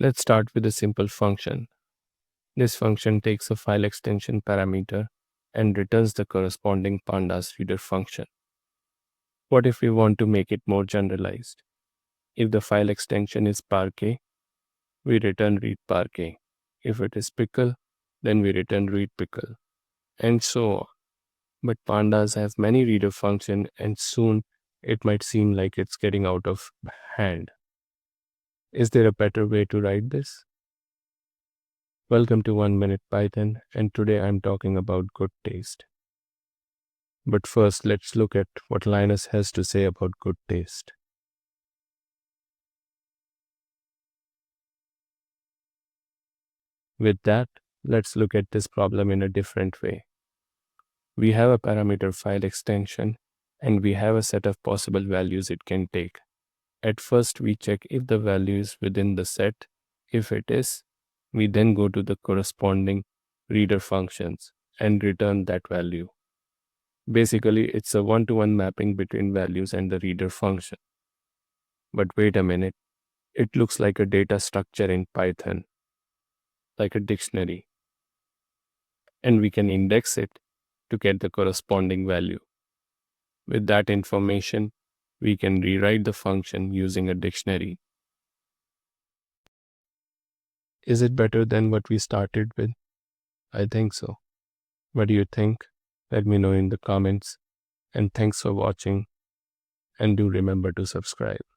Let's start with a simple function. This function takes a file extension parameter and returns the corresponding pandas reader function. What if we want to make it more generalized? If the file extension is parquet, we return read parquet. If it is pickle, then we return read pickle, and so on. But pandas have many reader functions, and soon it might seem like it's getting out of hand. Is there a better way to write this? Welcome to 1 Minute Python, and today I'm talking about good taste. But first, let's look at what Linus has to say about good taste. With that, let's look at this problem in a different way. We have a parameter file extension, and we have a set of possible values it can take. At first, we check if the value is within the set. If it is, we then go to the corresponding reader functions and return that value. Basically, it's a one-to-one mapping between values and the reader function. But wait a minute, it looks like a data structure in Python, like a dictionary. And we can index it to get the corresponding value. With that information, we can rewrite the function using a dictionary. Is it better than what we started with? I think so. What do you think? Let me know in the comments. And thanks for watching. And do remember to subscribe.